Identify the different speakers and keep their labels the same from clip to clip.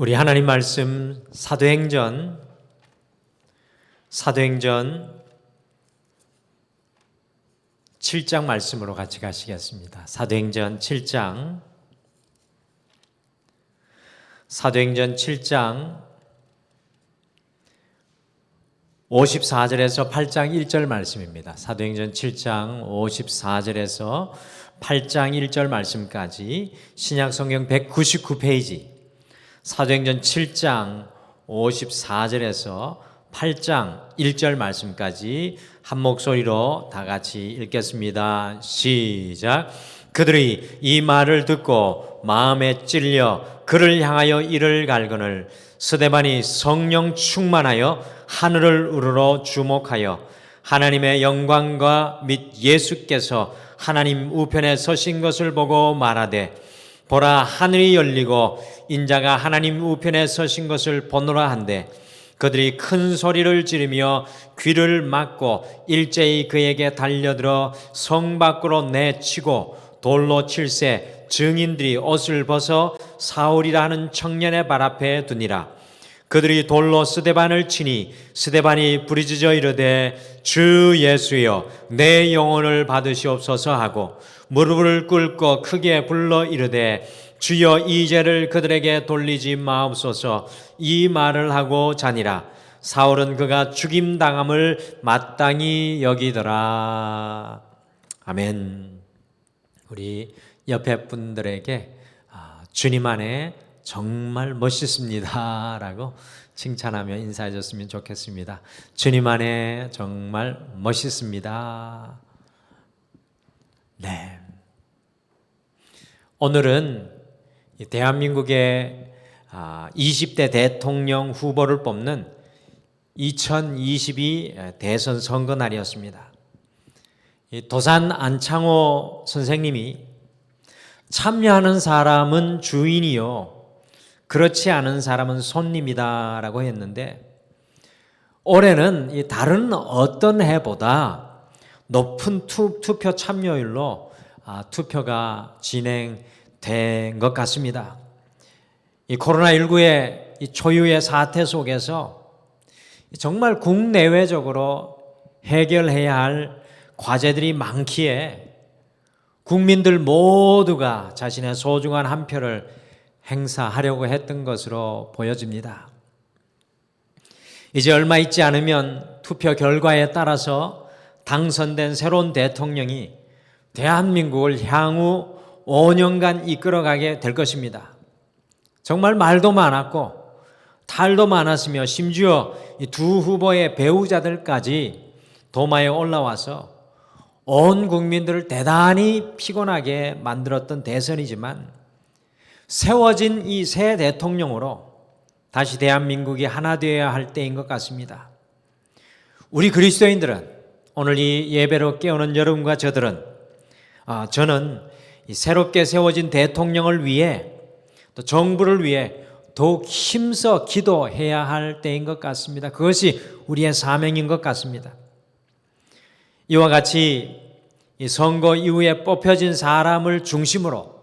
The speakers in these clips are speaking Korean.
Speaker 1: 우리 하나님 말씀 사도행전 7장 말씀으로 같이 가시겠습니다. 사도행전 7장 54절에서 8장 1절 말씀입니다. 사도행전 7장 54절에서 8장 1절 말씀까지 신약성경 199페이지, 사도행전 7장 54절에서 8장 1절 말씀까지 한 목소리로 다 같이 읽겠습니다. 시작. 그들이 이 말을 듣고 마음에 찔려 그를 향하여 이를 갈거늘 스데반이 성령 충만하여 하늘을 우러러 주목하여 하나님의 영광과 및 예수께서 하나님 우편에 서신 것을 보고 말하되, 보라, 하늘이 열리고 인자가 하나님 우편에 서신 것을 보노라 한데, 그들이 큰 소리를 지르며 귀를 막고 일제히 그에게 달려들어 성 밖으로 내치고 돌로 칠세 증인들이 옷을 벗어 사울이라 하는 청년의 발 앞에 두니라. 그들이 돌로 스데반을 치니 스데반이 부르짖어 이르되, 주 예수여 내 영혼을 받으시옵소서 하고 무릎을 꿇고 크게 불러 이르되, 주여 이 죄를 그들에게 돌리지 마옵소서. 이 말을 하고 자니라. 사울은 그가 죽임당함을 마땅히 여기더라. 아멘. 우리 옆에 분들에게 주님 안에 정말 멋있습니다 라고 칭찬하며 인사해 줬으면 좋겠습니다. 주님 안에 정말 멋있습니다. 네. 오늘은 대한민국의 20대 대통령 후보를 뽑는 2022 대선 선거 날이었습니다. 도산 안창호 선생님이 참여하는 사람은 주인이요 그렇지 않은 사람은 손님이다 라고 했는데, 올해는 다른 어떤 해보다 높은 투표 참여율로 투표가 진행된 것 같습니다. 이 코로나19의 이 초유의 사태 속에서 정말 국내외적으로 해결해야 할 과제들이 많기에 국민들 모두가 자신의 소중한 한 표를 행사하려고 했던 것으로 보여집니다. 이제 얼마 있지 않으면 투표 결과에 따라서 당선된 새로운 대통령이 대한민국을 향후 5년간 이끌어가게 될 것입니다. 정말 말도 많았고 탈도 많았으며 심지어 이 두 후보의 배우자들까지 도마에 올라와서 온 국민들을 대단히 피곤하게 만들었던 대선이지만, 세워진 이 새 대통령으로 다시 대한민국이 하나 되어야 할 때인 것 같습니다. 우리 그리스도인들은, 오늘 이 예배로 깨우는 여러분과 저는 이 새롭게 세워진 대통령을 위해 또 정부를 위해 더욱 힘써 기도해야 할 때인 것 같습니다. 그것이 우리의 사명인 것 같습니다. 이와 같이 이 선거 이후에 뽑혀진 사람을 중심으로,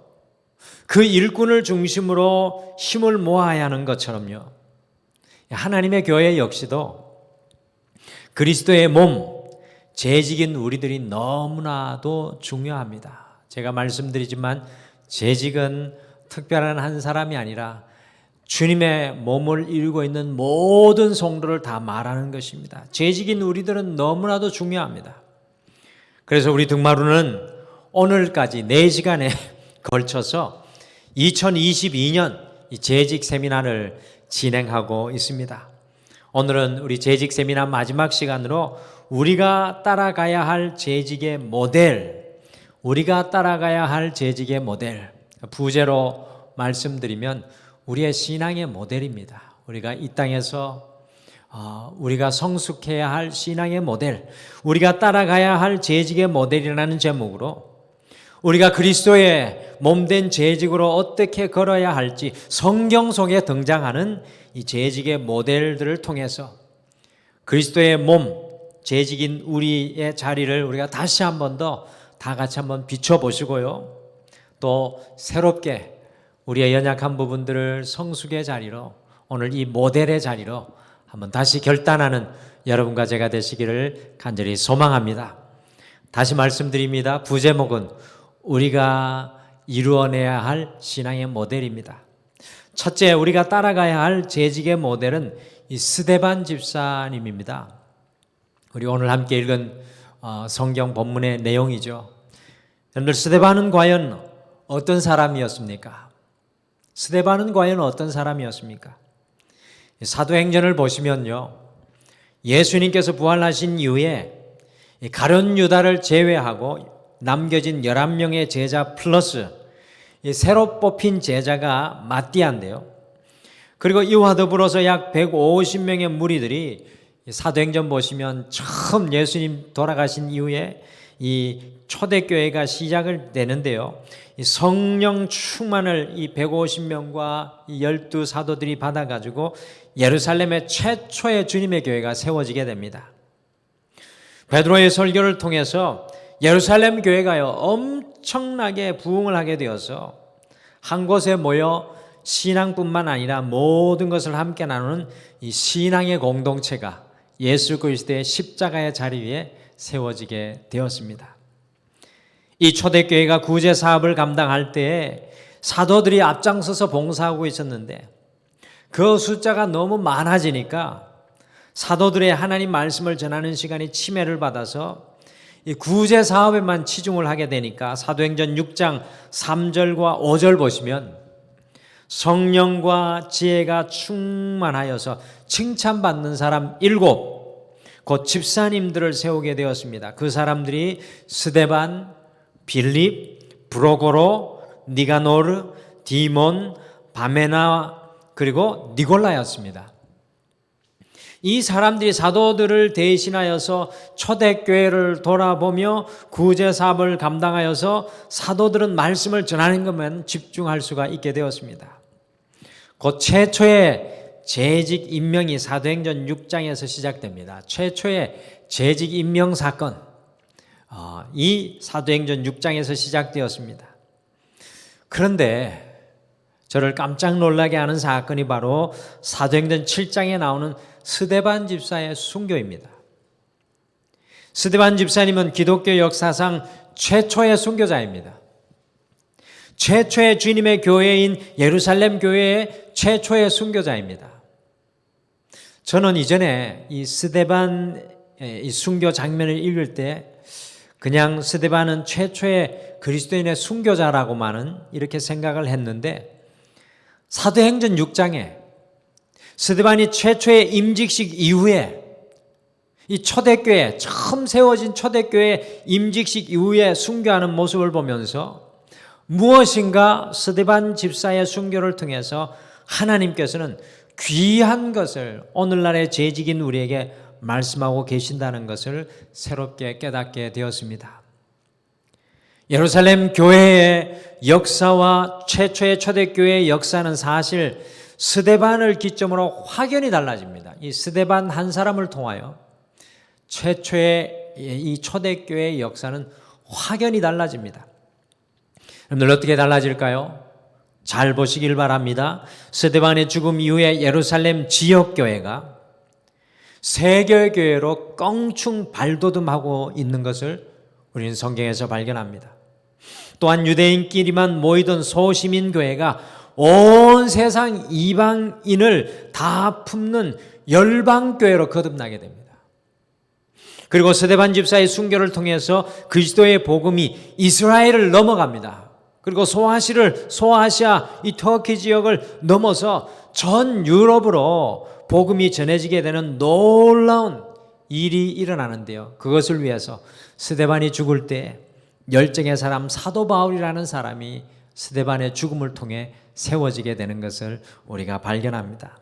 Speaker 1: 그 일꾼을 중심으로 힘을 모아야 하는 것처럼요, 하나님의 교회 역시도 그리스도의 몸, 재직인 우리들이 너무나도 중요합니다. 제가 말씀드리지만 재직은 특별한 한 사람이 아니라 주님의 몸을 이루고 있는 모든 성도를 다 말하는 것입니다. 재직인 우리들은 너무나도 중요합니다. 그래서 우리 등마루는 오늘까지 4시간에 걸쳐서 2022년 재직 세미나를 진행하고 있습니다. 오늘은 우리 재직 세미나 마지막 시간으로 우리가 따라가야 할 재직의 모델, 부제로 말씀드리면 우리의 신앙의 모델입니다. 우리가 이 땅에서 우리가 성숙해야 할 신앙의 모델, 우리가 따라가야 할 재직의 모델이라는 제목으로 우리가 그리스도의 몸된 재직으로 어떻게 걸어야 할지 성경 속에 등장하는 이 재직의 모델들을 통해서 그리스도의 몸, 재직인 우리의 자리를 우리가 다시 한 번 더 다 같이 한번 비춰보시고요, 또 새롭게 우리의 연약한 부분들을 성숙의 자리로, 오늘 이 모델의 자리로 한번 다시 결단하는 여러분과 제가 되시기를 간절히 소망합니다. 다시 말씀드립니다. 부제목은 우리가 이루어내야 할 신앙의 모델입니다. 첫째, 우리가 따라가야 할 재직의 모델은 이 스데반 집사님입니다. 우리 오늘 함께 읽은 성경 본문의 내용이죠. 여러분들, 스데반은 과연 어떤 사람이었습니까? 스데반은 과연 어떤 사람이었습니까? 사도행전을 보시면요, 예수님께서 부활하신 이후에 가룟 유다를 제외하고 남겨진 11명의 제자 플러스 새로 뽑힌 제자가 마띠아인데요. 그리고 이와 더불어서 약 150명의 무리들이 사도행전 보시면 처음 예수님 돌아가신 이후에 이 초대교회가 시작을 되는데요. 이 성령 충만을 이 150명과 이 12 사도들이 받아가지고 예루살렘의 최초의 주님의 교회가 세워지게 됩니다. 베드로의 설교를 통해서 예루살렘 교회가요, 엄청나게 부흥을 하게 되어서 한 곳에 모여 신앙뿐만 아니라 모든 것을 함께 나누는 이 신앙의 공동체가 예수 그리스도의 십자가의 자리 위에 세워지게 되었습니다. 이 초대교회가 구제 사업을 감당할 때에 사도들이 앞장서서 봉사하고 있었는데 그 숫자가 너무 많아지니까 사도들의 하나님 말씀을 전하는 시간이 침해를 받아서 이 구제 사업에만 치중을 하게 되니까 사도행전 6장 3절과 5절 보시면 성령과 지혜가 충만하여서 칭찬받는 사람 7, 곧 집사님들을 세우게 되었습니다. 그 사람들이 스데반, 빌립, 브로고로, 니가노르, 디몬, 바메나 그리고 니골라였습니다. 이 사람들이 사도들을 대신하여서 초대교회를 돌아보며 구제사업을 감당하여서 사도들은 말씀을 전하는 것만 집중할 수가 있게 되었습니다. 곧 최초의 재직 임명이 사도행전 6장에서 시작됩니다. 최초의 재직 임명 사건, 이 사도행전 6장에서 시작되었습니다. 그런데 저를 깜짝 놀라게 하는 사건이 바로 사도행전 7장에 나오는 스데반 집사의 순교입니다. 스데반 집사님은 기독교 역사상 최초의 순교자입니다. 최초의 주님의 교회인 예루살렘 교회의 최초의 순교자입니다. 저는 이전에 이 스데반 이 순교 장면을 읽을 때 그냥 스데반은 최초의 그리스도인의 순교자라고만은 이렇게 생각을 했는데 사도행전 6장에 스데반이 최초의 임직식 이후에 이 초대교회, 처음 세워진 초대교회 임직식 이후에 순교하는 모습을 보면서 무엇인가 스데반 집사의 순교를 통해서 하나님께서는 귀한 것을 오늘날의 재직인 우리에게 말씀하고 계신다는 것을 새롭게 깨닫게 되었습니다. 예루살렘 교회의 역사와 최초의 초대교회의 역사는 사실 스데반을 기점으로 확연히 달라집니다. 이 스데반 한 사람을 통하여 최초의 이 초대교회의 역사는 확연히 달라집니다. 여러분들 어떻게 달라질까요? 잘 보시길 바랍니다. 스데반의 죽음 이후에 예루살렘 지역교회가 세계교회로 껑충 발돋움하고 있는 것을 우리는 성경에서 발견합니다. 또한 유대인끼리만 모이던 소시민교회가 온 세상 이방인을 다 품는 열방교회로 거듭나게 됩니다. 그리고 스데반 집사의 순교를 통해서 그리스도의 복음이 이스라엘을 넘어갑니다. 그리고 소아시아 이 터키 지역을 넘어서 전 유럽으로 복음이 전해지게 되는 놀라운 일이 일어나는데요. 그것을 위해서 스데반이 죽을 때 열정의 사람 사도 바울이라는 사람이 스데반의 죽음을 통해 세워지게 되는 것을 우리가 발견합니다.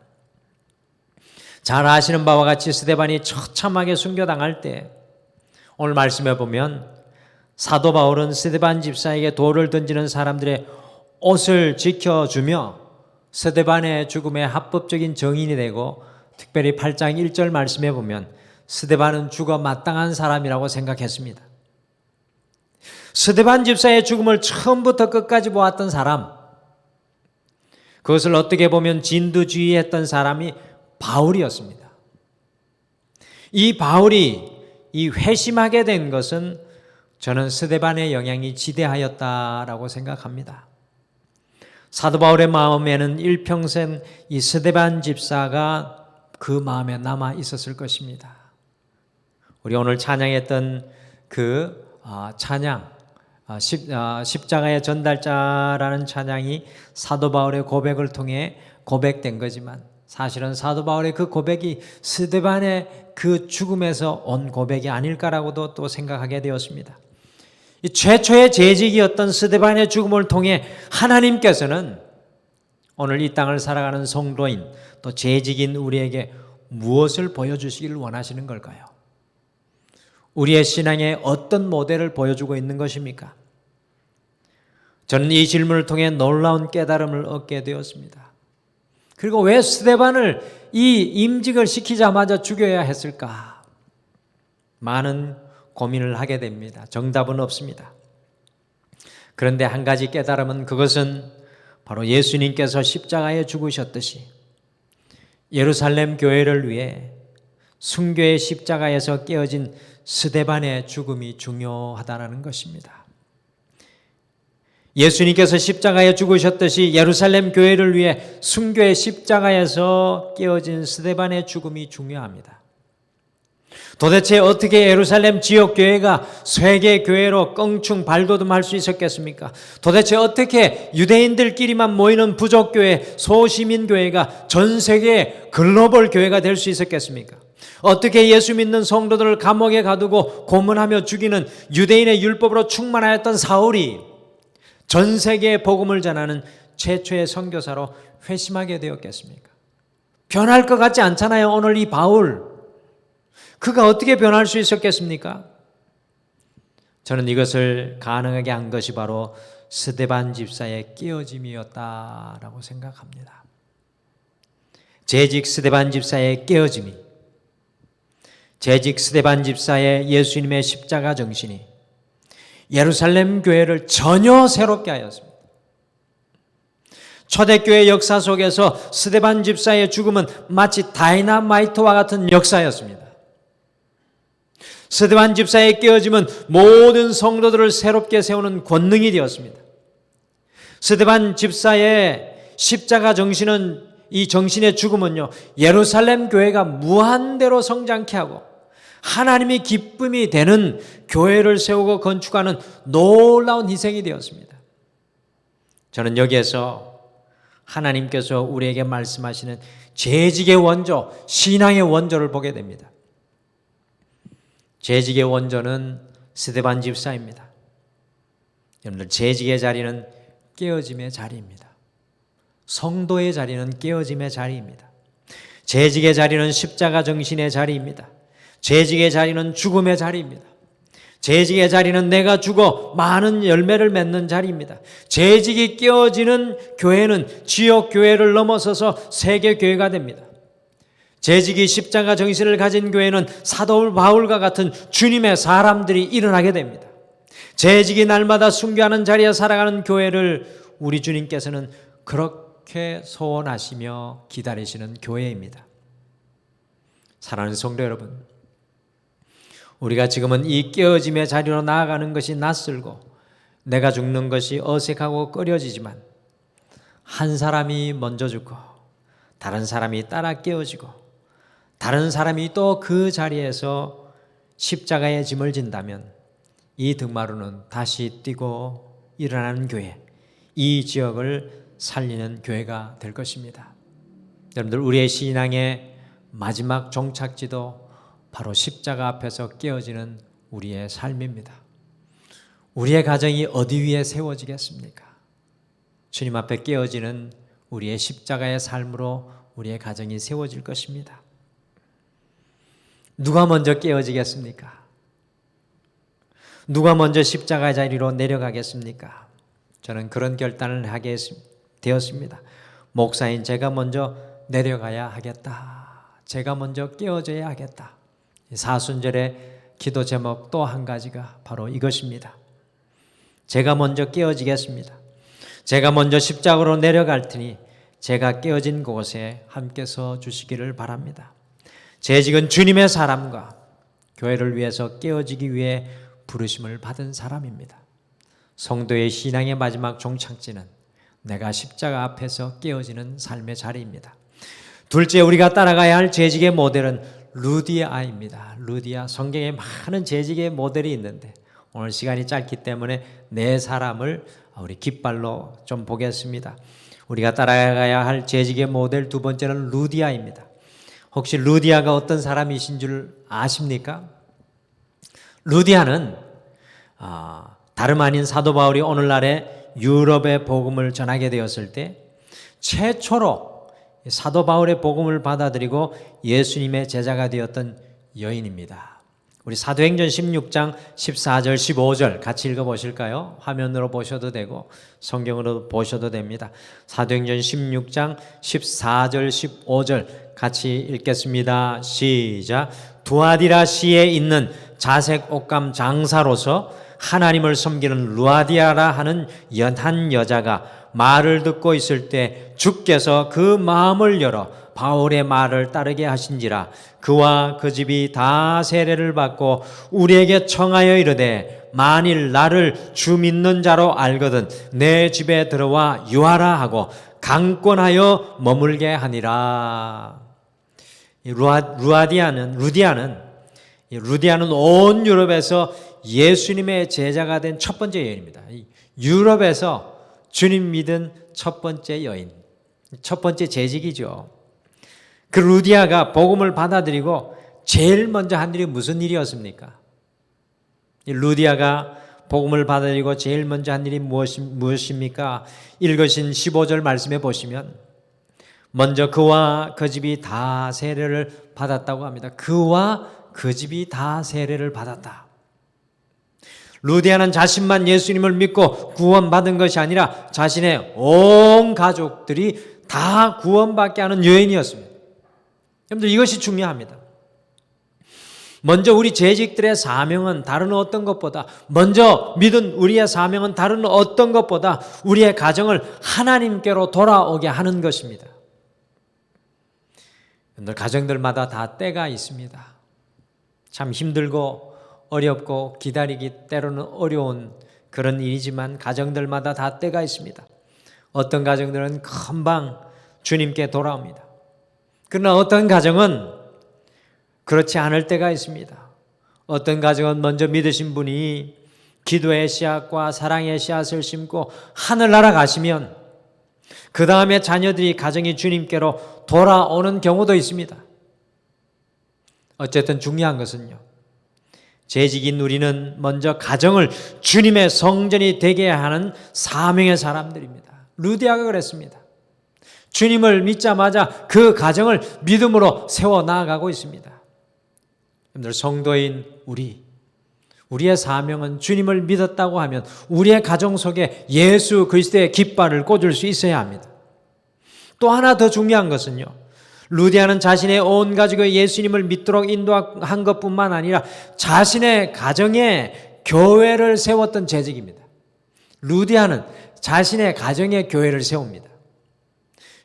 Speaker 1: 잘 아시는 바와 같이 스데반이 처참하게 순교당할 때 오늘 말씀해 보면 사도 바울은 스데반 집사에게 돌을 던지는 사람들의 옷을 지켜주며 스데반의 죽음에 합법적인 정인이 되고, 특별히 8장 1절 말씀해 보면 스데반은 죽어 마땅한 사람이라고 생각했습니다. 스데반 집사의 죽음을 처음부터 끝까지 보았던 사람, 그것을 어떻게 보면 진두지휘했던 사람이 바울이었습니다. 이 바울이 이 회심하게 된 것은 저는 스데반의 영향이 지대하였다라고 생각합니다. 사도 바울의 마음에는 일평생 이 스데반 집사가 그 마음에 남아 있었을 것입니다. 우리 오늘 찬양했던 그 찬양, 십자가의 전달자라는 찬양이 사도 바울의 고백을 통해 고백된 거지만 사실은 사도 바울의 그 고백이 스데반의 그 죽음에서 온 고백이 아닐까라고도 또 생각하게 되었습니다. 이 최초의 재직이었던 스데반의 죽음을 통해 하나님께서는 오늘 이 땅을 살아가는 성도인 또 재직인 우리에게 무엇을 보여주시기를 원하시는 걸까요? 우리의 신앙에 어떤 모델을 보여주고 있는 것입니까? 저는 이 질문을 통해 놀라운 깨달음을 얻게 되었습니다. 그리고 왜 스데반을 이 임직을 시키자마자 죽여야 했을까? 많은 고민을 하게 됩니다. 정답은 없습니다. 그런데 한 가지 깨달음은 그것은 바로 예수님께서 십자가에 죽으셨듯이 예루살렘 교회를 위해 순교의 십자가에서 깨어진 스데반의 죽음이 중요하다는 것입니다. 예수님께서 십자가에 죽으셨듯이 예루살렘 교회를 위해 순교의 십자가에서 깨어진 스데반의 죽음이 중요합니다. 도대체 어떻게 예루살렘 지역 교회가 세계 교회로 껑충 발돋움할 수 있었겠습니까? 도대체 어떻게 유대인들끼리만 모이는 부족 교회, 소시민 교회가 전 세계 글로벌 교회가 될 수 있었겠습니까? 어떻게 예수 믿는 성도들을 감옥에 가두고 고문하며 죽이는 유대인의 율법으로 충만하였던 사울이 전 세계에 복음을 전하는 최초의 선교사로 회심하게 되었겠습니까? 변할 것 같지 않잖아요. 오늘 이 바울, 그가 어떻게 변할 수 있었겠습니까? 저는 이것을 가능하게 한 것이 바로 스데반 집사의 깨어짐이었다라고 생각합니다. 재직 스데반 집사의 깨어짐이, 재직 스데반 집사의 예수님의 십자가 정신이 예루살렘 교회를 전혀 새롭게 하였습니다. 초대교회 역사 속에서 스데반 집사의 죽음은 마치 다이너마이트와 같은 역사였습니다. 스데반 집사의 깨어짐은 모든 성도들을 새롭게 세우는 권능이 되었습니다. 스데반 집사의 십자가 정신은, 이 정신의 죽음은요, 예루살렘 교회가 무한대로 성장케 하고 하나님이 기쁨이 되는 교회를 세우고 건축하는 놀라운 희생이 되었습니다. 저는 여기에서 하나님께서 우리에게 말씀하시는 재직의 원조, 신앙의 원조를 보게 됩니다. 재직의 원조는 스데반 집사입니다. 여러분들, 재직의 자리는 깨어짐의 자리입니다. 성도의 자리는 깨어짐의 자리입니다. 재직의 자리는 십자가 정신의 자리입니다. 재직의 자리는 죽음의 자리입니다. 재직의 자리는 내가 죽어 많은 열매를 맺는 자리입니다. 재직이 깨어지는 교회는 지역 교회를 넘어서서 세계 교회가 됩니다. 재직이 십자가 정신을 가진 교회는 사도 바울과 같은 주님의 사람들이 일어나게 됩니다. 재직이 날마다 순교하는 자리에 살아가는 교회를 우리 주님께서는 그렇게 소원하시며 기다리시는 교회입니다. 사랑하는 성도 여러분, 우리가 지금은 이 깨어짐의 자리로 나아가는 것이 낯설고 내가 죽는 것이 어색하고 꺼려지지만 한 사람이 먼저 죽고 다른 사람이 따라 깨어지고 다른 사람이 또 그 자리에서 십자가의 짐을 진다면 이 등마루는 다시 뛰고 일어나는 교회, 이 지역을 살리는 교회가 될 것입니다. 여러분들, 우리의 신앙의 마지막 종착지도 바로 십자가 앞에서 깨어지는 우리의 삶입니다. 우리의 가정이 어디 위에 세워지겠습니까? 주님 앞에 깨어지는 우리의 십자가의 삶으로 우리의 가정이 세워질 것입니다. 누가 먼저 깨어지겠습니까? 누가 먼저 십자가 자리로 내려가겠습니까? 저는 그런 결단을 하게 되었습니다. 목사인 제가 먼저 내려가야 하겠다. 제가 먼저 깨어져야 하겠다. 사순절의 기도 제목 또 한 가지가 바로 이것입니다. 제가 먼저 깨어지겠습니다. 제가 먼저 십자가로 내려갈 테니 제가 깨어진 곳에 함께 서 주시기를 바랍니다. 재직은 주님의 사람과 교회를 위해서 깨어지기 위해 부르심을 받은 사람입니다. 성도의 신앙의 마지막 종착지는 내가 십자가 앞에서 깨어지는 삶의 자리입니다. 둘째, 우리가 따라가야 할 재직의 모델은 루디아입니다. 루디아, 성경에 많은 재직의 모델이 있는데 오늘 시간이 짧기 때문에 네 사람을 우리 깃발로 좀 보겠습니다. 우리가 따라가야 할 재직의 모델 두 번째는 루디아입니다. 혹시 루디아가 어떤 사람이신 줄 아십니까? 루디아는 다름 아닌 사도 바울이 오늘날에 유럽의 복음을 전하게 되었을 때 최초로 사도 바울의 복음을 받아들이고 예수님의 제자가 되었던 여인입니다. 우리 사도행전 16장 14절 15절 같이 읽어보실까요? 화면으로 보셔도 되고 성경으로 보셔도 됩니다. 사도행전 16장 14절 15절 같이 읽겠습니다. 시작. 두아디라시에 있는 자색 옷감 장사로서 하나님을 섬기는 루아디아라 하는 한 여자가 말을 듣고 있을 때 주께서 그 마음을 열어 바울의 말을 따르게 하신지라. 그와 그 집이 다 세례를 받고 우리에게 청하여 이르되 만일 나를 주 믿는 자로 알거든 내 집에 들어와 유하라 하고 강권하여 머물게 하니라. 루디아는 온 유럽에서 예수님의 제자가 된 첫 번째 여인입니다. 유럽에서 주님 믿은 첫 번째 여인, 첫 번째 재직이죠. 그 루디아가 복음을 받아들이고 제일 먼저 한 일이 무슨 일이었습니까? 루디아가 복음을 받아들이고 제일 먼저 한 일이 무엇입니까? 읽으신 15절 말씀해 보시면 먼저 그와 그 집이 다 세례를 받았다고 합니다. 그와 그 집이 다 세례를 받았다. 루디아는 자신만 예수님을 믿고 구원받은 것이 아니라 자신의 온 가족들이 다 구원받게 하는 여인이었습니다. 여러분들 이것이 중요합니다. 먼저 우리 재직들의 사명은 다른 어떤 것보다 먼저 믿은 우리의 사명은 다른 어떤 것보다 우리의 가정을 하나님께로 돌아오게 하는 것입니다. 여러분들 가정들마다 다 때가 있습니다. 참 힘들고 어렵고 기다리기 때로는 어려운 그런 일이지만 가정들마다 다 때가 있습니다. 어떤 가정들은 금방 주님께 돌아옵니다. 그러나 어떤 가정은 그렇지 않을 때가 있습니다. 어떤 가정은 먼저 믿으신 분이 기도의 씨앗과 사랑의 씨앗을 심고 하늘 날아가시면 그 다음에 자녀들이 가정이 주님께로 돌아오는 경우도 있습니다. 어쨌든 중요한 것은요, 재직인 우리는 먼저 가정을 주님의 성전이 되게 하는 사명의 사람들입니다. 루디아가 그랬습니다. 주님을 믿자마자 그 가정을 믿음으로 세워나가고 있습니다. 여러분들 성도인 우리의 사명은 주님을 믿었다고 하면 우리의 가정 속에 예수 그리스도의 깃발을 꽂을 수 있어야 합니다. 또 하나 더 중요한 것은요, 루디아는 자신의 온 가족이 예수님을 믿도록 인도한 것뿐만 아니라 자신의 가정에 교회를 세웠던 재직입니다. 루디아는 자신의 가정에 교회를 세웁니다.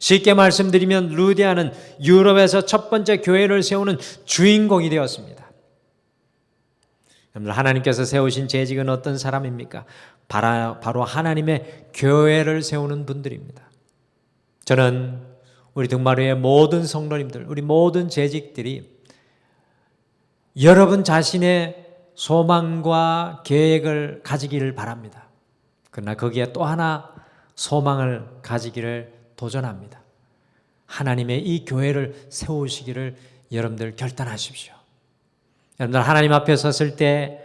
Speaker 1: 쉽게 말씀드리면 루디아는 유럽에서 첫 번째 교회를 세우는 주인공이 되었습니다. 여러분, 하나님께서 세우신 재직은 어떤 사람입니까? 바로 하나님의 교회를 세우는 분들입니다. 저는 우리 등마루의 모든 성도님들, 우리 모든 재직들이 여러분 자신의 소망과 계획을 가지기를 바랍니다. 그러나 거기에 또 하나 소망을 가지기를 도전합니다. 하나님의 이 교회를 세우시기를 여러분들 결단하십시오. 여러분들 하나님 앞에 섰을 때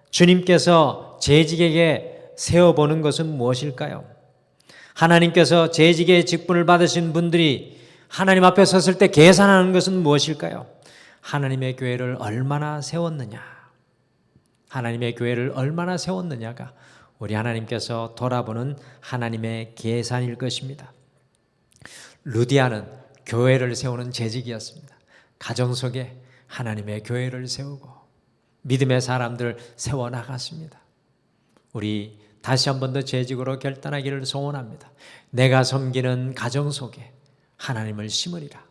Speaker 1: 주님께서 재직에게 세워보는 것은 무엇일까요? 하나님께서 재직의 직분을 받으신 분들이 하나님 앞에 섰을 때 계산하는 것은 무엇일까요? 하나님의 교회를 얼마나 세웠느냐, 하나님의 교회를 얼마나 세웠느냐가 우리 하나님께서 돌아보는 하나님의 계산일 것입니다. 루디아는 교회를 세우는 재직이었습니다. 가정 속에 하나님의 교회를 세우고 믿음의 사람들을 세워나갔습니다. 우리 다시 한 번 더 재직으로 결단하기를 소원합니다. 내가 섬기는 가정 속에 하나님을 심으리라.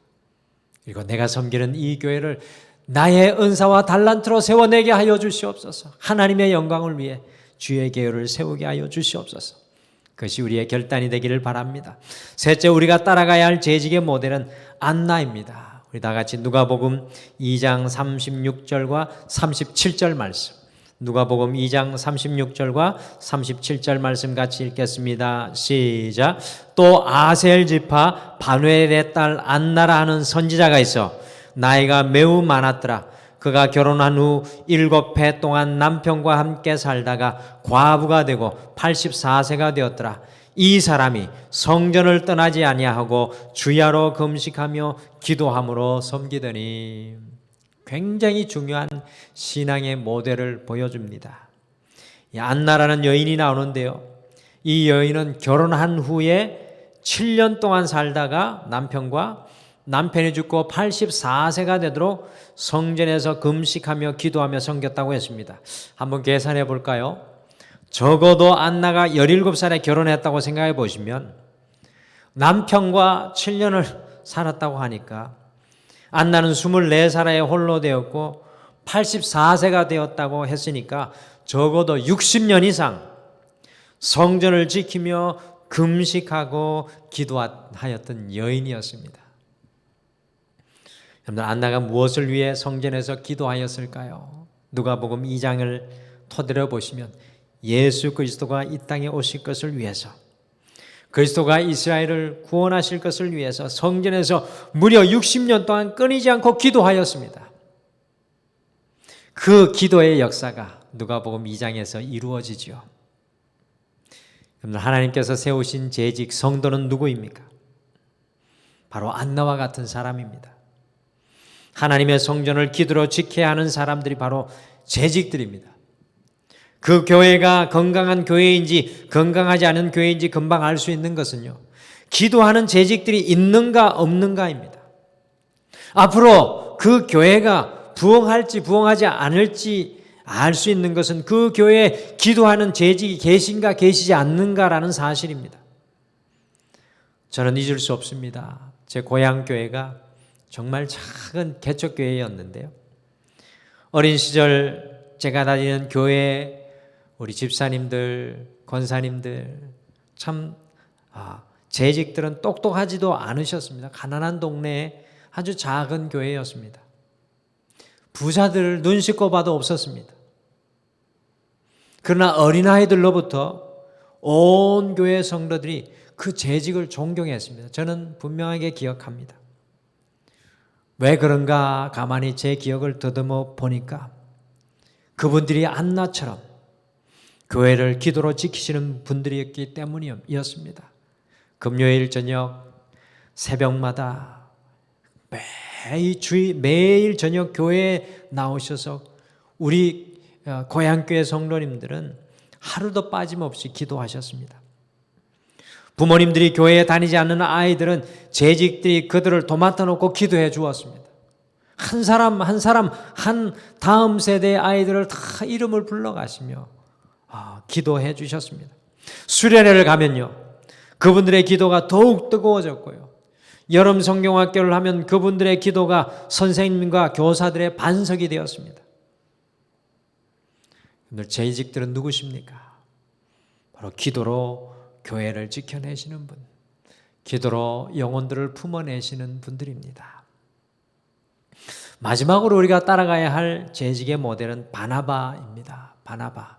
Speaker 1: 그리고 내가 섬기는 이 교회를 나의 은사와 달란트로 세워내게 하여 주시옵소서. 하나님의 영광을 위해 주의 계율을 세우게 하여 주시옵소서. 그것이 우리의 결단이 되기를 바랍니다. 셋째, 우리가 따라가야 할 재직의 모델은 안나입니다. 우리 다 같이 누가복음 2장 36절과 37절 말씀, 누가복음 2장 36절과 37절 말씀 같이 읽겠습니다. 시작. 또 아셀 지파 바누엘의 딸 안나라 하는 선지자가 있어 나이가 매우 많았더라. 그가 결혼한 후 7해 동안 남편과 함께 살다가 과부가 되고 84세가 되었더라. 이 사람이 성전을 떠나지 아니하고 주야로 금식하며 기도함으로 섬기더니. 굉장히 중요한 신앙의 모델을 보여줍니다. 안나라는 여인이 나오는데요. 이 여인은 결혼한 후에 7년 동안 살다가 남편이 죽고 84세가 되도록 성전에서 금식하며 기도하며 섬겼다고 했습니다. 한번 계산해 볼까요? 적어도 안나가 17살에 결혼했다고 생각해 보시면 남편과 7년을 살았다고 하니까 안나는 24살에 홀로 되었고 84세가 되었다고 했으니까 적어도 60년 이상 성전을 지키며 금식하고 기도하였던 여인이었습니다. 여러분, 안나가 무엇을 위해 성전에서 기도하였을까요? 누가복음 2장을 토대로 보시면 예수 그리스도가 이 땅에 오실 것을 위해서, 그리스도가 이스라엘을 구원하실 것을 위해서 성전에서 무려 60년 동안 끊이지 않고 기도하였습니다. 그 기도의 역사가 누가복음 2장에서 이루어지죠. 그럼 하나님께서 세우신 재직 성도는 누구입니까? 바로 안나와 같은 사람입니다. 하나님의 성전을 기도로 지켜야 하는 사람들이 바로 재직들입니다. 그 교회가 건강한 교회인지 건강하지 않은 교회인지 금방 알 수 있는 것은요, 기도하는 재직들이 있는가 없는가입니다. 앞으로 그 교회가 부흥할지 부흥하지 않을지 알 수 있는 것은 그 교회에 기도하는 재직이 계신가 계시지 않는가라는 사실입니다. 저는 잊을 수 없습니다. 제 고향 교회가 정말 작은 개척교회였는데요. 어린 시절 제가 다니는 교회 우리 집사님들, 권사님들 참 재직들은 똑똑하지도 않으셨습니다. 가난한 동네에 아주 작은 교회였습니다. 부자들 눈 씻고 봐도 없었습니다. 그러나 어린아이들로부터 온 교회 성도들이 그 재직을 존경했습니다. 저는 분명하게 기억합니다. 왜 그런가 가만히 제 기억을 더듬어 보니까 그분들이 안나처럼 교회를 기도로 지키시는 분들이었기 때문이었습니다. 금요일 저녁 새벽마다 매일 저녁 교회에 나오셔서 우리 고향교회 성도님들은 하루도 빠짐없이 기도하셨습니다. 부모님들이 교회에 다니지 않는 아이들은 재직들이 그들을 도맡아 놓고 기도해 주었습니다. 한 사람 한 다음 세대의 아이들을 다 이름을 불러가시며 기도해 주셨습니다. 수련회를 가면요, 그분들의 기도가 더욱 뜨거워졌고요, 여름 성경학교를 하면 그분들의 기도가 선생님과 교사들의 반석이 되었습니다. 오늘 재직들은 누구십니까? 바로 기도로 교회를 지켜내시는 분, 기도로 영혼들을 품어내시는 분들입니다. 마지막으로 우리가 따라가야 할 재직의 모델은 바나바입니다. 바나바.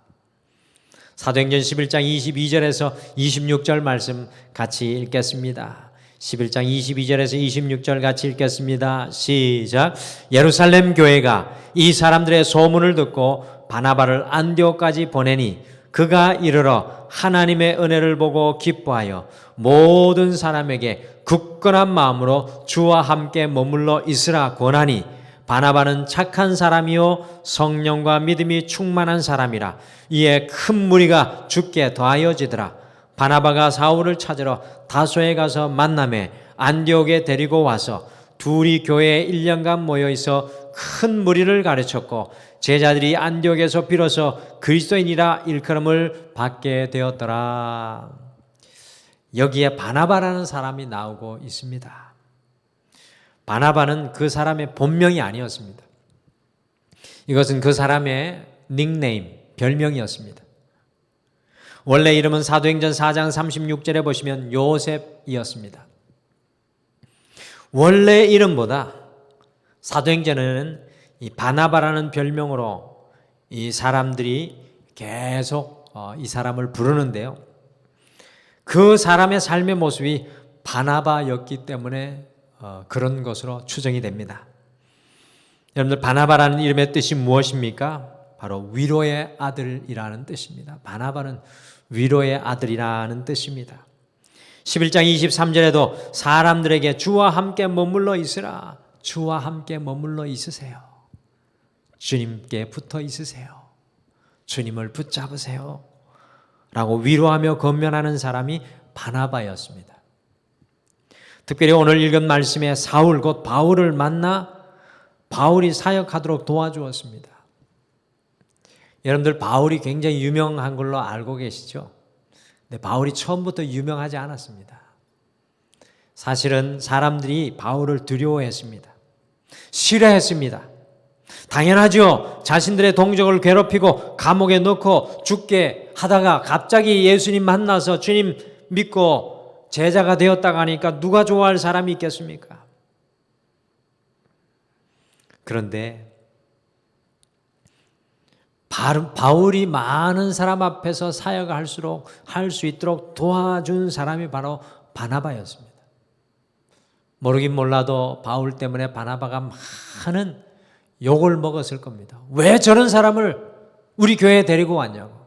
Speaker 1: 사도행전 11장 22절에서 26절 말씀 같이 읽겠습니다. 11장 22절에서 26절 같이 읽겠습니다. 시작. 예루살렘 교회가 이 사람들의 소문을 듣고 바나바를 안디옥까지 보내니 그가 이르러 하나님의 은혜를 보고 기뻐하여 모든 사람에게 굳건한 마음으로 주와 함께 머물러 있으라 권하니, 바나바는 착한 사람이요 성령과 믿음이 충만한 사람이라. 이에 큰 무리가 주께 더하여지더라. 바나바가 사울을 찾으러 다소에 가서 만나매 안디옥에 데리고 와서 둘이 교회에 1년간 모여 있어 큰 무리를 가르쳤고 제자들이 안디옥에서 비로소 그리스도인이라 일컬음을 받게 되었더라. 여기에 바나바라는 사람이 나오고 있습니다. 바나바는 그 사람의 본명이 아니었습니다. 이것은 그 사람의 닉네임, 별명이었습니다. 원래 이름은 사도행전 4장 36절에 보시면 요셉이었습니다. 원래 이름보다 사도행전에는 이 바나바라는 별명으로 이 사람들이 계속 이 사람을 부르는데요. 그 사람의 삶의 모습이 바나바였기 때문에 그런 것으로 추정이 됩니다. 여러분들, 바나바라는 이름의 뜻이 무엇입니까? 바로 위로의 아들이라는 뜻입니다. 바나바는 위로의 아들이라는 뜻입니다. 11장 23절에도 사람들에게 주와 함께 머물러 있으라. 주와 함께 머물러 있으세요. 주님께 붙어 있으세요. 주님을 붙잡으세요. 라고 위로하며 권면하는 사람이 바나바였습니다. 특별히 오늘 읽은 말씀에 사울 곧 바울을 만나 바울이 사역하도록 도와주었습니다. 여러분들, 바울이 굉장히 유명한 걸로 알고 계시죠? 근데 바울이 처음부터 유명하지 않았습니다. 사실은 사람들이 바울을 두려워했습니다. 싫어했습니다. 당연하죠. 자신들의 동족을 괴롭히고 감옥에 넣고 죽게 하다가 갑자기 예수님 만나서 주님 믿고 제자가 되었다고 하니까 누가 좋아할 사람이 있겠습니까? 그런데 바울이 많은 사람 앞에서 사역을 할 수 있도록 도와준 사람이 바로 바나바였습니다. 모르긴 몰라도 바울 때문에 바나바가 많은 욕을 먹었을 겁니다. 왜 저런 사람을 우리 교회에 데리고 왔냐고.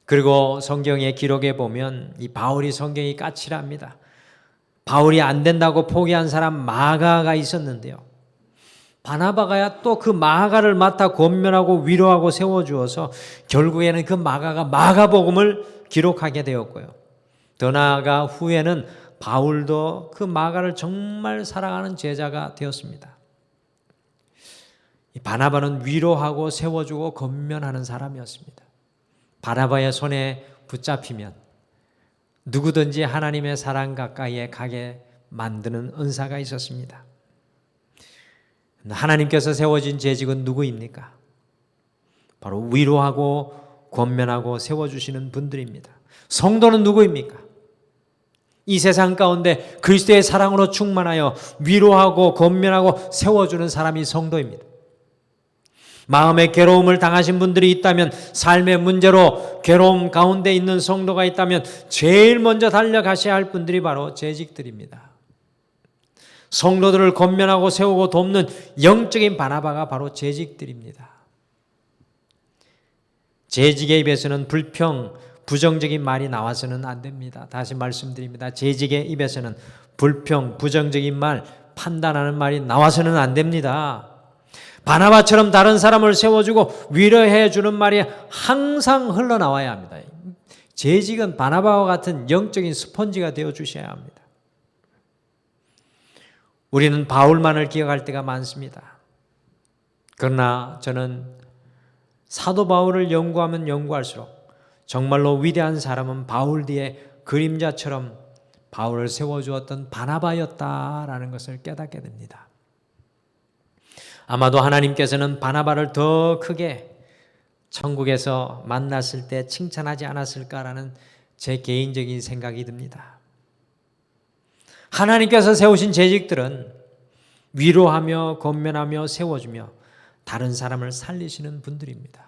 Speaker 1: 그리고 성경의 기록에 보면 이 바울이 성경이 까칠합니다. 바울이 안 된다고 포기한 사람 마가가 있었는데요. 바나바가 또 그 마가를 맡아 권면하고 위로하고 세워주어서 결국에는 그 마가가 마가복음을 기록하게 되었고요. 더 나아가 후에는 바울도 그 마가를 정말 사랑하는 제자가 되었습니다. 바나바는 위로하고 세워주고 권면하는 사람이었습니다. 바나바의 손에 붙잡히면 누구든지 하나님의 사랑 가까이에 가게 만드는 은사가 있었습니다. 하나님께서 세워진 재직은 누구입니까? 바로 위로하고 권면하고 세워주시는 분들입니다. 성도는 누구입니까? 이 세상 가운데 그리스도의 사랑으로 충만하여 위로하고 권면하고 세워주는 사람이 성도입니다. 마음의 괴로움을 당하신 분들이 있다면, 삶의 문제로 괴로움 가운데 있는 성도가 있다면 제일 먼저 달려가셔야 할 분들이 바로 재직들입니다. 성도들을 권면하고 세우고 돕는 영적인 바나바가 바로 재직들입니다. 재직의 입에서는 불평, 부정적인 말이 나와서는 안 됩니다. 다시 말씀드립니다. 재직의 입에서는 불평, 부정적인 말, 판단하는 말이 나와서는 안 됩니다. 바나바처럼 다른 사람을 세워주고 위로해 주는 말이 항상 흘러나와야 합니다. 재직은 바나바와 같은 영적인 스펀지가 되어 주셔야 합니다. 우리는 바울만을 기억할 때가 많습니다. 그러나 저는 사도 바울을 연구하면 연구할수록 정말로 위대한 사람은 바울 뒤에 그림자처럼 바울을 세워주었던 바나바였다라는 것을 깨닫게 됩니다. 아마도 하나님께서는 바나바를 더 크게 천국에서 만났을 때 칭찬하지 않았을까라는 제 개인적인 생각이 듭니다. 하나님께서 세우신 재직들은 위로하며 권면하며 세워주며 다른 사람을 살리시는 분들입니다.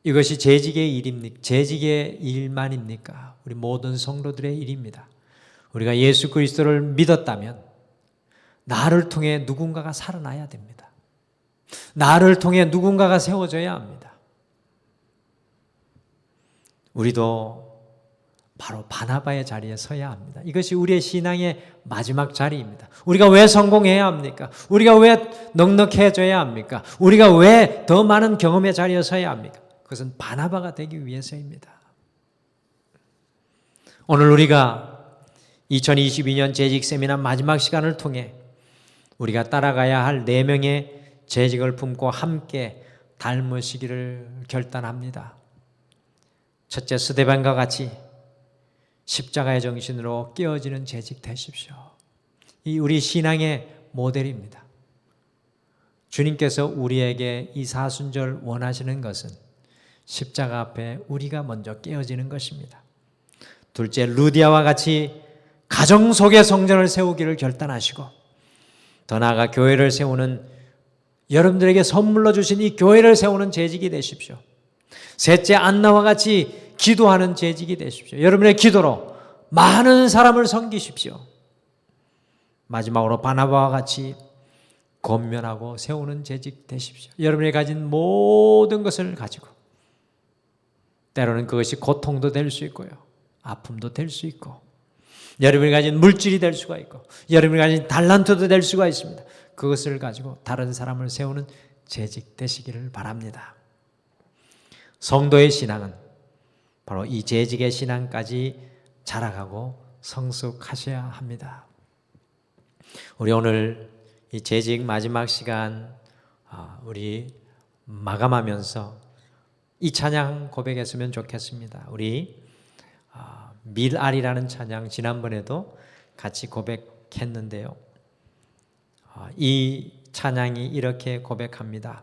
Speaker 1: 이것이 재직의 일입니까? 재직의 일만입니까? 우리 모든 성도들의 일입니다. 우리가 예수 그리스도를 믿었다면 나를 통해 누군가가 살아나야 됩니다. 나를 통해 누군가가 세워져야 합니다. 우리도 바로 바나바의 자리에 서야 합니다. 이것이 우리의 신앙의 마지막 자리입니다. 우리가 왜 성공해야 합니까? 우리가 왜 넉넉해져야 합니까? 우리가 왜 더 많은 경험의 자리에 서야 합니까? 그것은 바나바가 되기 위해서입니다. 오늘 우리가 2022년 재직 세미나 마지막 시간을 통해 우리가 따라가야 할 4명의 재직을 품고 함께 닮으시기를 결단합니다. 첫째, 스데반과 같이 십자가의 정신으로 깨어지는 재직 되십시오. 이 우리 신앙의 모델입니다. 주님께서 우리에게 이 사순절 원하시는 것은 십자가 앞에 우리가 먼저 깨어지는 것입니다. 둘째, 루디아와 같이 가정 속에 성전을 세우기를 결단하시고 더 나아가 교회를 세우는, 여러분들에게 선물로 주신 이 교회를 세우는 재직이 되십시오. 셋째, 안나와 같이 기도하는 재직이 되십시오. 여러분의 기도로 많은 사람을 섬기십시오. 마지막으로 바나바와 같이 권면하고 세우는 재직 되십시오. 여러분이 가진 모든 것을 가지고, 때로는 그것이 고통도 될 수 있고요, 아픔도 될 수 있고, 여러분이 가진 물질이 될 수가 있고, 여러분이 가진 달란트도 될 수가 있습니다. 그것을 가지고 다른 사람을 세우는 재직 되시기를 바랍니다. 성도의 신앙은 바로 이 재직의 신앙까지 자라가고 성숙하셔야 합니다. 우리 오늘 이 재직 마지막 시간 우리 마감하면서 이 찬양 고백했으면 좋겠습니다. 우리 밀알이라는 찬양 지난번에도 같이 고백했는데요. 이 찬양이 이렇게 고백합니다.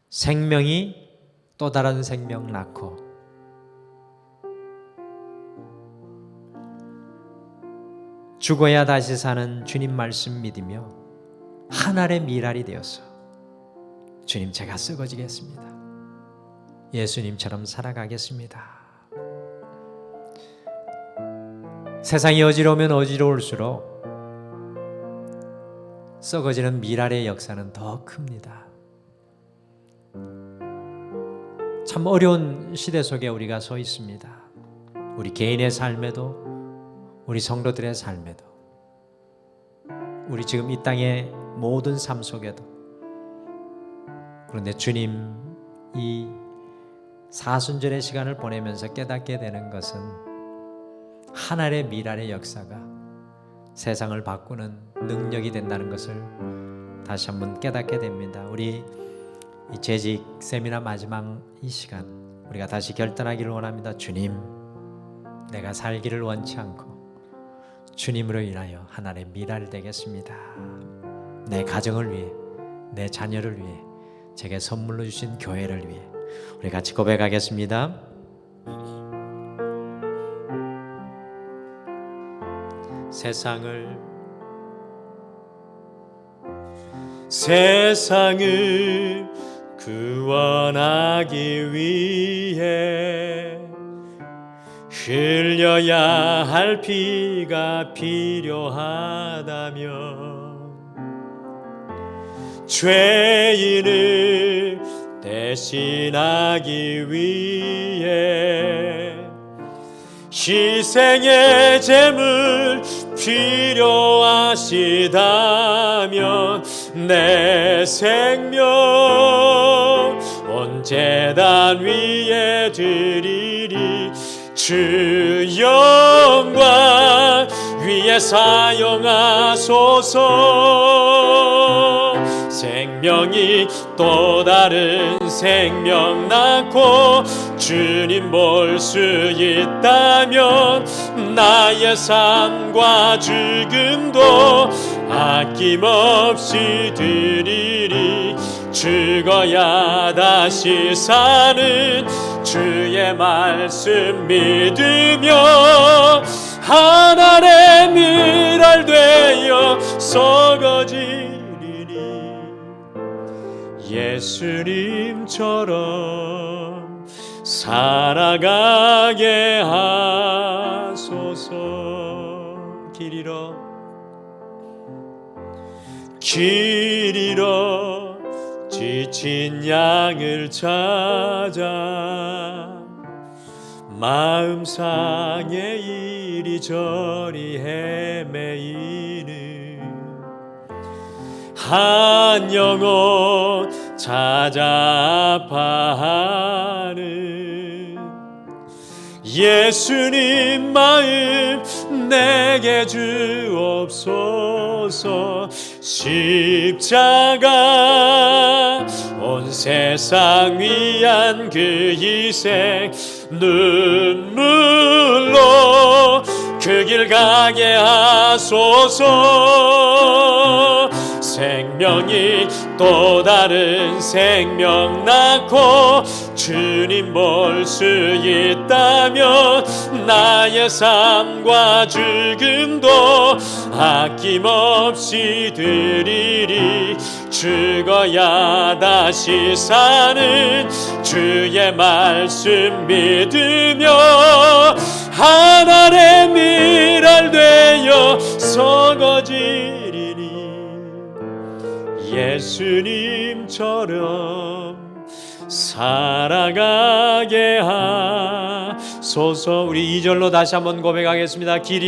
Speaker 1: 생명이 또 다른 생명 낳고 죽어야 다시 사는 주님 말씀 믿으며 한 알의 밀알이 되어서 주님 제가 썩어지겠습니다. 예수님처럼 살아가겠습니다. 세상이 어지러우면 어지러울수록 썩어지는 밀알의 역사는 더 큽니다. 참 어려운 시대 속에 우리가 서 있습니다. 우리 개인의 삶에도, 우리 성도들의 삶에도, 우리 지금 이 땅의 모든 삶 속에도. 그런데 주님 이 사순절의 시간을 보내면서 깨닫게 되는 것은 하늘의 밀알의 역사가 세상을 바꾸는 능력이 된다는 것을 다시 한번 깨닫게 됩니다. 우리 이 재직 세미나 마지막 이 시간 우리가 다시 결단하기를 원합니다. 주님, 내가 살기를 원치 않고 주님으로 인하여 하나님의 밀알 되겠습니다. 내 가정을 위해, 내 자녀를 위해, 제게 선물로 주신 교회를 위해. 우리 같이 고백하겠습니다. 세상을 구원하기 위해 흘려야 할 피가 필요하다면 죄인을 대신하기 위해 희생의 제물 필요하시다면 내 생명 온 제단 위에 드리리. 주 영광 위에 사용하소서. 생명이 또 다른 생명 낳고 주님 볼 수 있다면 나의 삶과 죽음도 아낌없이 드리리. 죽어야 다시 사는 주의 말씀 믿으며 하늘의 밀알 되어 썩어지리니 예수님처럼 살아가게 하소서. 길 잃어 지친 양을 찾아 마음 상해 이리저리 헤매이는 한 영혼 찾아 아파하는 예수님 마음 내게 주옵소서. 십자가 온 세상 위한 그 희생 눈물로 그 길 가게 하소서. 생명이 또 다른 생명 낳고 주님 볼 수 있다면 나의 삶과 죽음도 아낌없이 드리리. 죽어야 다시 사는 주의 말씀 믿으며 하늘의 밀알 되어 서거지리니 예수님처럼 살아가게 하소서. 우리 2절로 다시 한번 고백하겠습니다. 길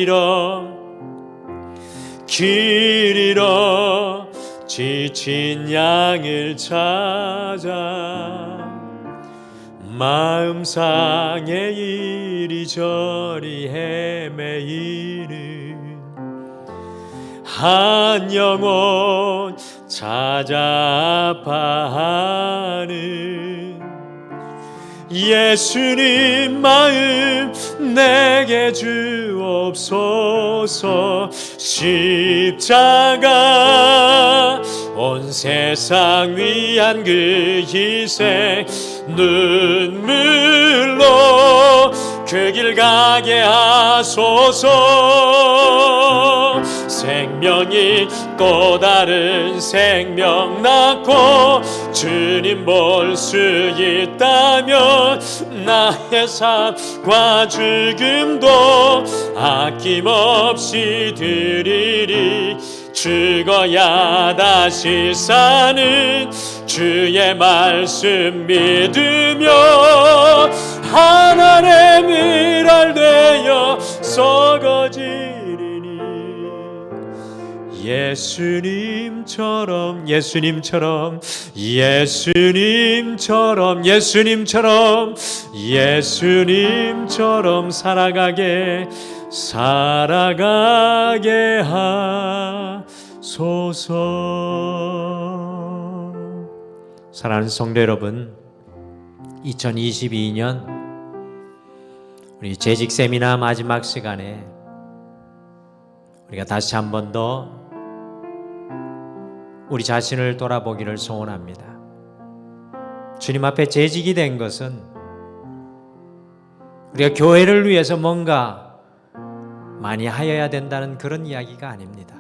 Speaker 1: 잃어 지친 양을 찾아 마음 상해 이리저리 헤매이는 한 영혼 찾아 아파하는 예수님 마음 내게 주옵소서. 십자가 온 세상 위한 그 희생 눈물로 그 길 가게 하소서. 생명이 또 다른 생명 낳고 주님 볼 수 있다면 나의 삶과 죽음도 아낌없이 드리리. 죽어야 다시 사는 주의 말씀 믿으며 하늘의 밀알 되어 서거지리니 예수님처럼 살아가게 하소서. 사랑하는 성도 여러분, 2022년 우리 재직 세미나 마지막 시간에 우리가 다시 한 번 더 우리 자신을 돌아보기를 소원합니다. 주님 앞에 재직이 된 것은 우리가 교회를 위해서 뭔가 많이 하여야 된다는 그런 이야기가 아닙니다.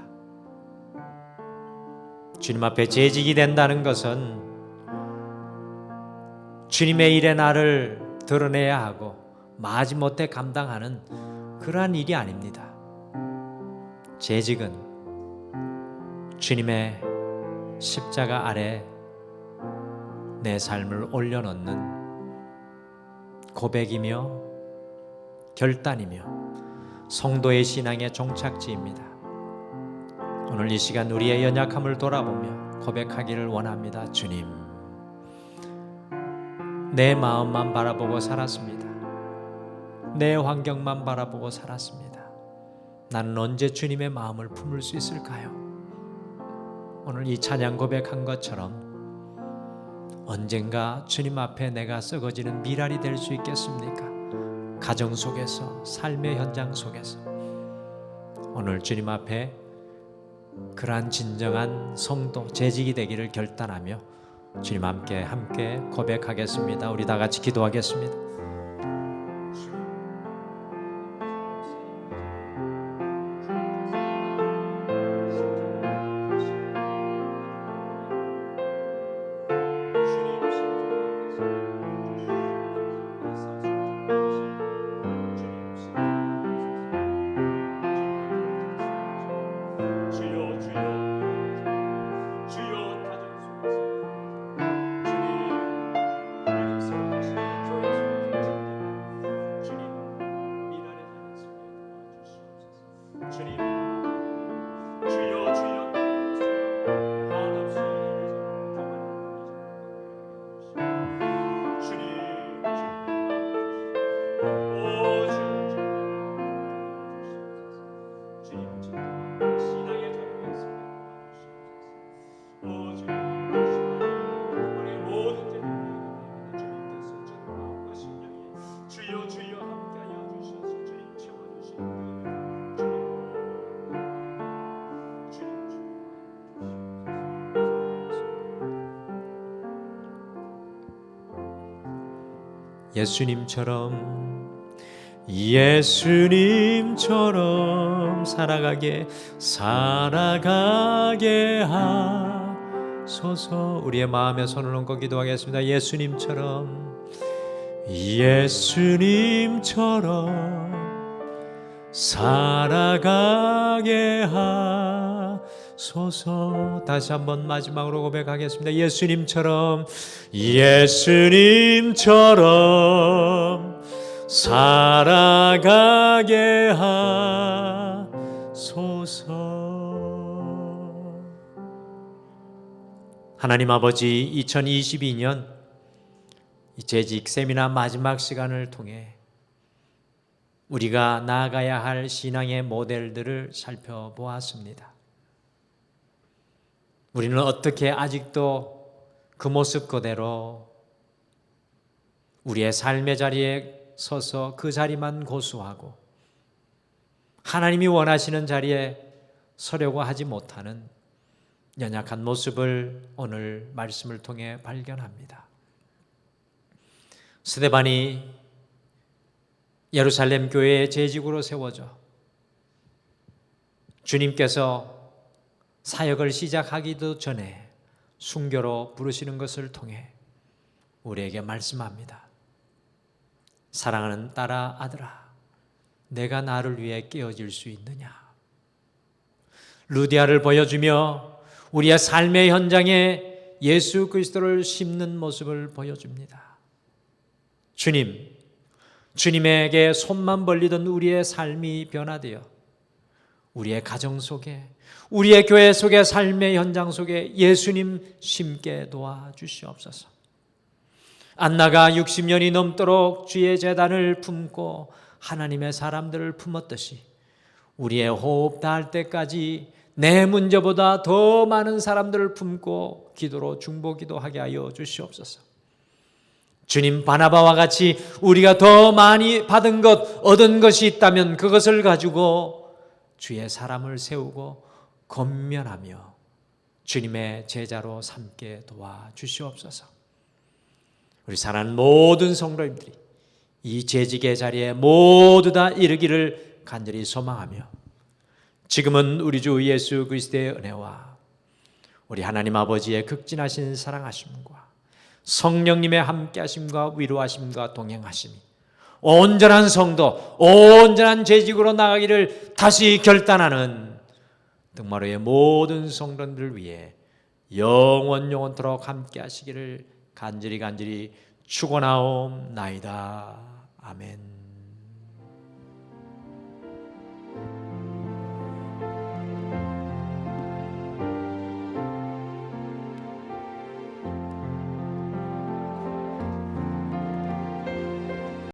Speaker 1: 주님 앞에 재직이 된다는 것은 주님의 일에 나를 드러내야 하고 마지못해 감당하는 그러한 일이 아닙니다. 재직은 주님의 십자가 아래 내 삶을 올려놓는 고백이며 결단이며 성도의 신앙의 종착지입니다. 오늘 이 시간 우리의 연약함을 돌아보며 고백하기를 원합니다. 주님, 내 마음만 바라보고 살았습니다. 내 환경만 바라보고 살았습니다. 나는 언제 주님의 마음을 품을 수 있을까요? 오늘 이 찬양 고백한 것처럼 언젠가 주님 앞에 내가 썩어지는 미랄이 될 수 있겠습니까? 가정 속에서, 삶의 현장 속에서 오늘 주님 앞에 그러한 진정한 성도, 재직이 되기를 결단하며 주님 함께 고백하겠습니다. 우리 다 같이 기도하겠습니다. 예수님처럼 살아가게 하소서. 우리의 마음에 손을 얹고 기도하겠습니다. 예수님처럼 살아가게 하소서. 다시 한번 마지막으로 고백하겠습니다. 예수님처럼 살아가게 하소서. 하나님 아버지, 2022년 재직 세미나 마지막 시간을 통해 우리가 나아가야 할 신앙의 모델들을 살펴보았습니다. 우리는 어떻게 아직도 그 모습 그대로 우리의 삶의 자리에 서서 그 자리만 고수하고 하나님이 원하시는 자리에 서려고 하지 못하는 연약한 모습을 오늘 말씀을 통해 발견합니다. 스데반이 예루살렘 교회의 재직으로 세워져 주님께서 사역을 시작하기도 전에 순교로 부르시는 것을 통해 우리에게 말씀합니다. 사랑하는 딸아, 아들아, 내가 나를 위해 깨어질 수 있느냐? 루디아를 보여주며 우리의 삶의 현장에 예수 그리스도를 심는 모습을 보여줍니다. 주님에게 손만 벌리던 우리의 삶이 변화되어 우리의 가정 속에, 우리의 교회 속의 삶의 현장 속에 예수님 심게 도와주시옵소서. 안나가 60년이 넘도록 주의 제단을 품고 하나님의 사람들을 품었듯이 우리의 호흡 닿을 때까지 내 문제보다 더 많은 사람들을 품고 기도로 중보기도하게 하여 주시옵소서. 주님, 바나바와 같이 우리가 더 많이 받은 것, 얻은 것이 있다면 그것을 가지고 주의 사람을 세우고 권면하며 주님의 제자로 삼게 도와주시옵소서. 우리 사랑하는 모든 성도님들이 이 재직의 자리에 모두 다 이르기를 간절히 소망하며 지금은 우리 주 예수 그리스도의 은혜와 우리 하나님 아버지의 극진하신 사랑하심과 성령님의 함께하심과 위로하심과 동행하심이 온전한 성도, 온전한 재직으로 나가기를 다시 결단하는 등마루의 모든 성도들을 위해 영원토록 함께하시기를 간절히 축원하옵나이다. 아멘.